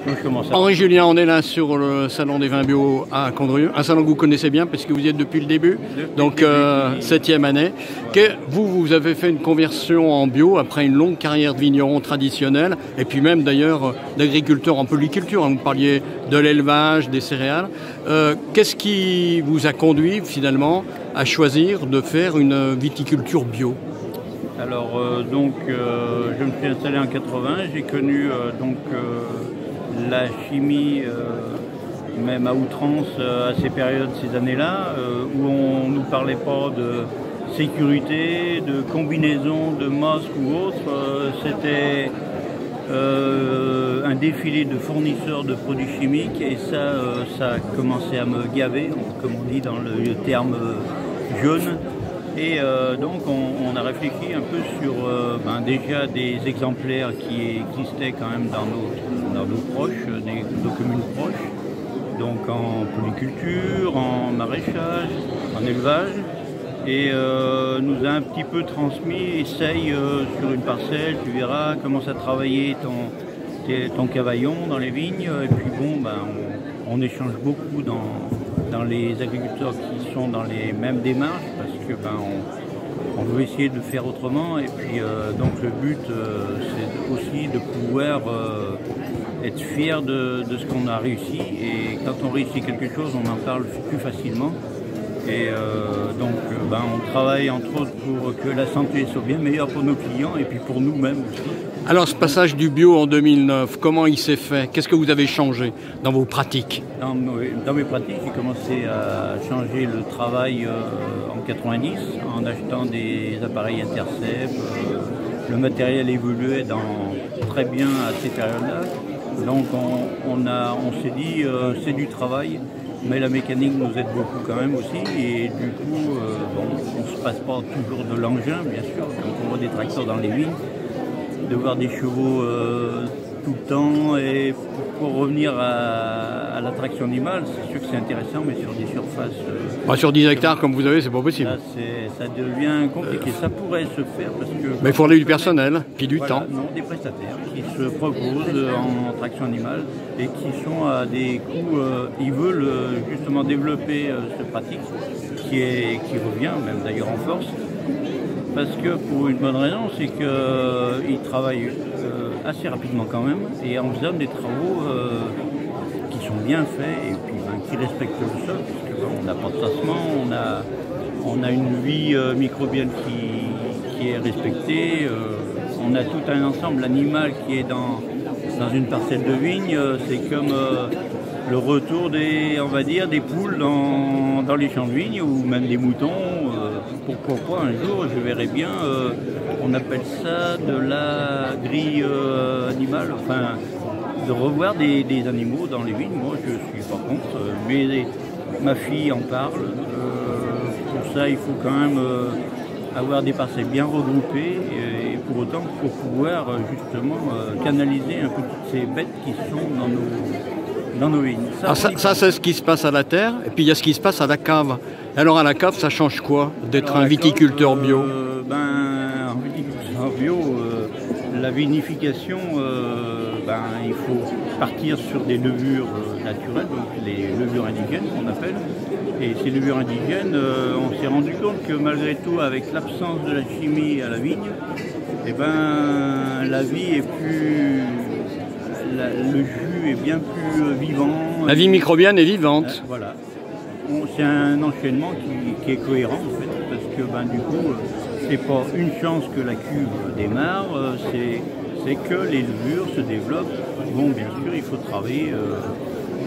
Donc, je commence à... Henri Julien, on est là sur le salon des vins bio à Condrieu, un salon que vous connaissez bien parce que vous y êtes depuis le début, donc 7e année. Vous avez fait une conversion en bio après une longue carrière de vigneron traditionnel et puis même d'ailleurs d'agriculteur en polyculture. Vous parliez de l'élevage, des céréales. Qu'est-ce qui vous a conduit finalement à choisir de faire une viticulture bio ? Alors je me suis installé en 80, j'ai connu la chimie même à outrance à ces périodes, ces années-là, où on ne nous parlait pas de sécurité, de combinaison, de masques ou autre. C'était un défilé de fournisseurs de produits chimiques et ça a commencé à me gaver, comme on dit dans le terme jaune. Et donc on a réfléchi un peu sur déjà des exemplaires qui existaient quand même dans nos proches, nos communes proches, donc en polyculture, en maraîchage, en élevage, et nous a un petit peu transmis, essaye sur une parcelle, tu verras, commence à travailler ton cavaillon dans les vignes, et puis on échange beaucoup dans les agriculteurs qui sont dans les mêmes démarches parce que on veut essayer de faire autrement et puis donc le but c'est aussi de pouvoir être fier de ce qu'on a réussi et quand on réussit quelque chose on en parle plus facilement et on travaille entre autres pour que la santé soit bien meilleure pour nos clients et puis pour nous-mêmes aussi. Alors ce passage du bio en 2009, comment il s'est fait? Qu'est-ce que vous avez changé dans vos pratiques? Dans mes pratiques, j'ai commencé à changer le travail en 90 en achetant des appareils Intercept. Le matériel évoluait très bien à ces périodes-là. Donc on s'est dit c'est du travail, mais la mécanique nous aide beaucoup quand même aussi. Et du coup, on ne se passe pas toujours de l'engin, bien sûr, quand on voit des tracteurs dans les vignes. De voir des chevaux tout le temps et pour revenir à la traction animale, c'est sûr que c'est intéressant, mais sur des surfaces... sur 10 hectares comme vous avez, c'est pas possible. Là, ça devient compliqué. Ça pourrait se faire parce que... Mais il faudrait du personnel, puis du temps. Non, des prestataires qui se proposent en traction animale et qui sont à des coûts... ils veulent justement développer cette pratique qui revient, même d'ailleurs en force. Parce que pour une bonne raison, c'est qu'ils travaillent assez rapidement quand même et en faisant des travaux qui sont bien faits et puis qui respectent le sol, parce qu'on n'a pas de tassement, on a une vie microbienne qui est respectée, on a tout un ensemble animal qui est dans une parcelle de vigne, c'est comme le retour des poules dans les champs de vigne ou même des moutons. Pourquoi pas un jour, je verrai bien, on appelle ça de la grille animale, enfin de revoir des animaux dans les vignes. Moi je suis pas contre, mais ma fille en parle. Pour ça il faut quand même avoir des parcelles bien regroupées et pour autant pour pouvoir justement canaliser un peu toutes ces bêtes qui sont dans nos vignes. Ça c'est ce qui se passe à la terre, et puis il y a ce qui se passe à la cave. Alors à la cave, ça change quoi d'être un viticulteur bio? En viticulteur bio, la vinification, il faut partir sur des levures naturelles, donc les levures indigènes qu'on appelle. Et ces levures indigènes, on s'est rendu compte que malgré tout, avec l'absence de la chimie à la vigne, la vie est plus... le jus est bien plus vivant. La vie microbienne est vivante. Voilà. C'est un enchaînement qui est cohérent en fait, parce que du coup, c'est pas une chance que la cuve démarre, c'est que les levures se développent. Bon, bien sûr, il faut travailler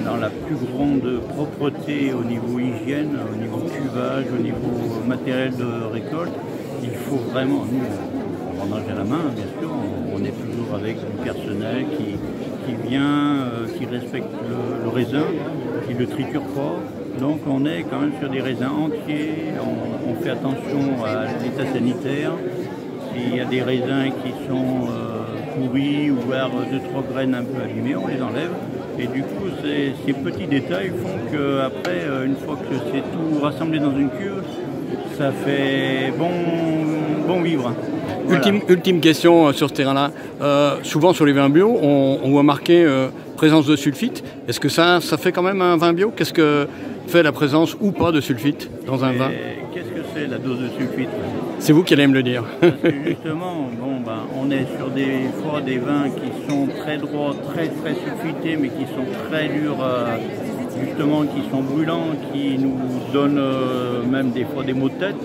dans la plus grande propreté au niveau hygiène, au niveau cuvage, au niveau matériel de récolte. Il faut vraiment, nous, on vendange à la main, bien sûr, on est toujours avec du personnel qui vient, qui respecte le raisin, qui ne le triture pas. Donc on est quand même sur des raisins entiers, on fait attention à l'état sanitaire. S'il y a des raisins qui sont pourris ou voire 2-3 graines un peu abîmées, on les enlève. Et du coup, ces petits détails font qu'après, une fois que c'est tout rassemblé dans une cuve, ça fait bon vivre. Voilà. Ultime question sur ce terrain-là. Souvent sur les vins bio, on voit marqué présence de sulfite. Est-ce que ça fait quand même un vin bio? Qu'est-ce que fait la présence ou pas de sulfite dans un vin? Qu'est-ce que c'est la dose de sulfite? C'est vous qui allez me le dire. Parce que justement, on est sur des fois des vins qui sont très droits, très très sulfités, mais qui sont très durs, justement, qui sont brûlants, qui nous donnent même des fois des maux de tête.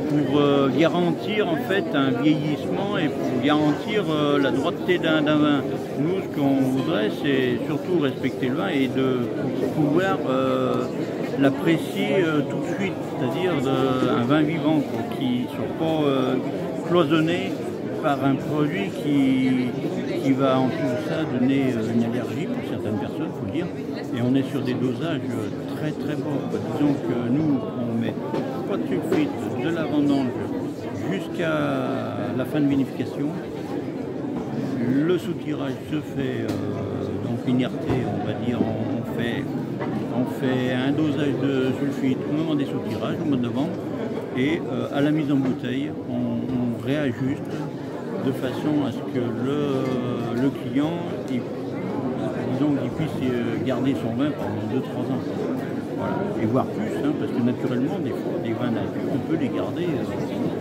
Pour garantir en fait un vieillissement et pour garantir la droiteté d'un vin. Nous, ce qu'on voudrait, c'est surtout respecter le vin et de pouvoir l'apprécier tout de suite, c'est-à-dire un vin vivant, qui ne soit pas cloisonné par un produit qui va en plus de ça donner une allergie pour certaines personnes, il faut le dire. Et on est sur des dosages très très bas. Disons que nous, on met pas de sulfite de la vendange jusqu'à la fin de vinification. Le soutirage se fait donc inerté, on va dire, on fait un dosage de sulfite au moment des soutirages, au mois de novembre, et à la mise en bouteille, on réajuste de façon à ce que le client disons qu'il puisse garder son vin pendant 2-3 ans. Voilà. Et voire plus, hein, parce que naturellement, des fois, des vins nature, on peut les garder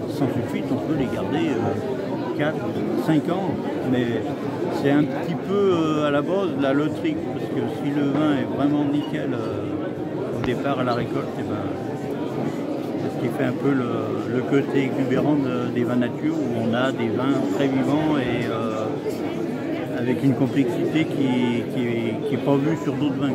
sans sulfite, on peut les garder 4, 5 ans. Mais c'est un petit peu à la base de la loterie, parce que si le vin est vraiment nickel au départ à la récolte, c'est ce qui fait un peu le côté exubérant des vins nature, où on a des vins très vivants et avec une complexité qui n'est pas vue sur d'autres vins.